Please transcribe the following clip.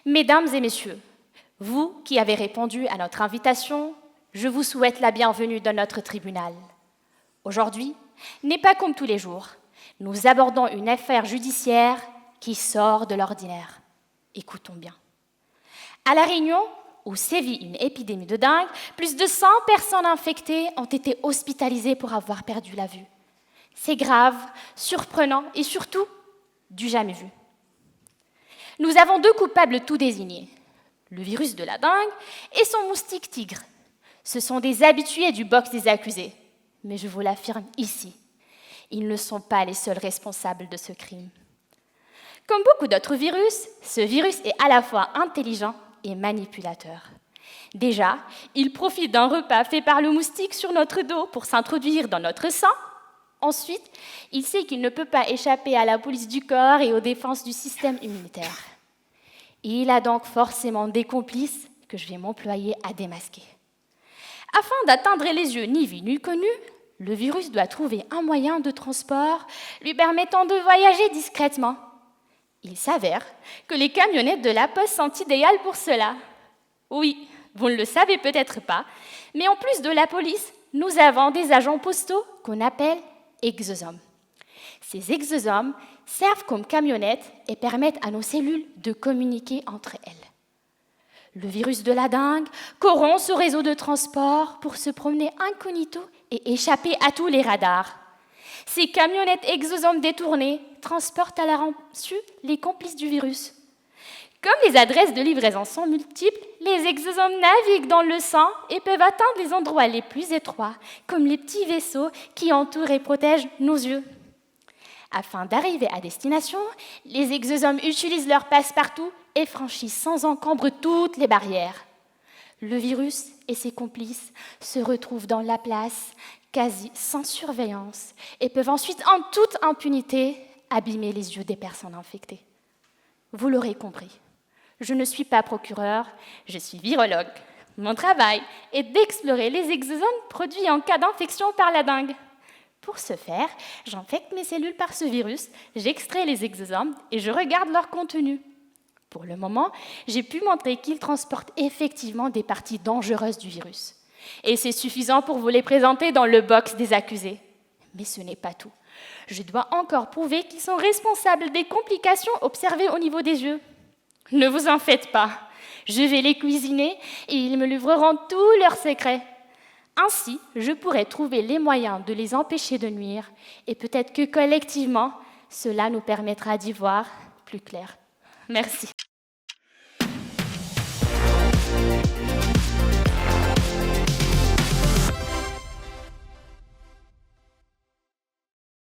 Mesdames et messieurs, vous qui avez répondu à notre invitation, je vous souhaite la bienvenue dans notre tribunal. Aujourd'hui n'est pas comme tous les jours. Nous abordons une affaire judiciaire qui sort de l'ordinaire. Écoutons bien. À La Réunion, où sévit une épidémie de dengue, plus de 100 personnes infectées ont été hospitalisées pour avoir perdu la vue. C'est grave, surprenant et surtout du jamais vu. Nous avons 2 coupables tout désignés, le virus de la dengue et son moustique tigre. Ce sont des habitués du box des accusés, mais je vous l'affirme ici, ils ne sont pas les seuls responsables de ce crime. Comme beaucoup d'autres virus, ce virus est à la fois intelligent et manipulateur. Déjà, il profite d'un repas fait par le moustique sur notre dos pour s'introduire dans notre sang. Ensuite, il sait qu'il ne peut pas échapper à la police du corps et aux défenses du système immunitaire. Il a donc forcément des complices que je vais m'employer à démasquer. Afin d'atteindre les yeux ni vus ni connus, le virus doit trouver un moyen de transport lui permettant de voyager discrètement. Il s'avère que les camionnettes de la Poste sont idéales pour cela. Oui, vous ne le savez peut-être pas, mais en plus de la police, nous avons des agents postaux qu'on appelle exosomes. Ces exosomes servent comme camionnettes et permettent à nos cellules de communiquer entre elles. Le virus de la dengue corrompt ce réseau de transport pour se promener incognito et échapper à tous les radars. Ces camionnettes exosomes détournées transportent à la rensu les complices du virus. Comme les adresses de livraison sont multiples, les exosomes naviguent dans le sang et peuvent atteindre les endroits les plus étroits, comme les petits vaisseaux qui entourent et protègent nos yeux. Afin d'arriver à destination, les exosomes utilisent leur passe-partout et franchissent sans encombre toutes les barrières. Le virus et ses complices se retrouvent dans la place, quasi sans surveillance, et peuvent ensuite, en toute impunité, abîmer les yeux des personnes infectées. Vous l'aurez compris, je ne suis pas procureur, je suis virologue. Mon travail est d'explorer les exosomes produits en cas d'infection par la dengue. Pour ce faire, j'infecte mes cellules par ce virus, j'extrais les exosomes et je regarde leur contenu. Pour le moment, j'ai pu montrer qu'ils transportent effectivement des parties dangereuses du virus. Et c'est suffisant pour vous les présenter dans le box des accusés. Mais ce n'est pas tout. Je dois encore prouver qu'ils sont responsables des complications observées au niveau des yeux. Ne vous en faites pas, je vais les cuisiner et ils me livreront tous leurs secrets. Ainsi, je pourrai trouver les moyens de les empêcher de nuire et peut-être que collectivement, cela nous permettra d'y voir plus clair. Merci.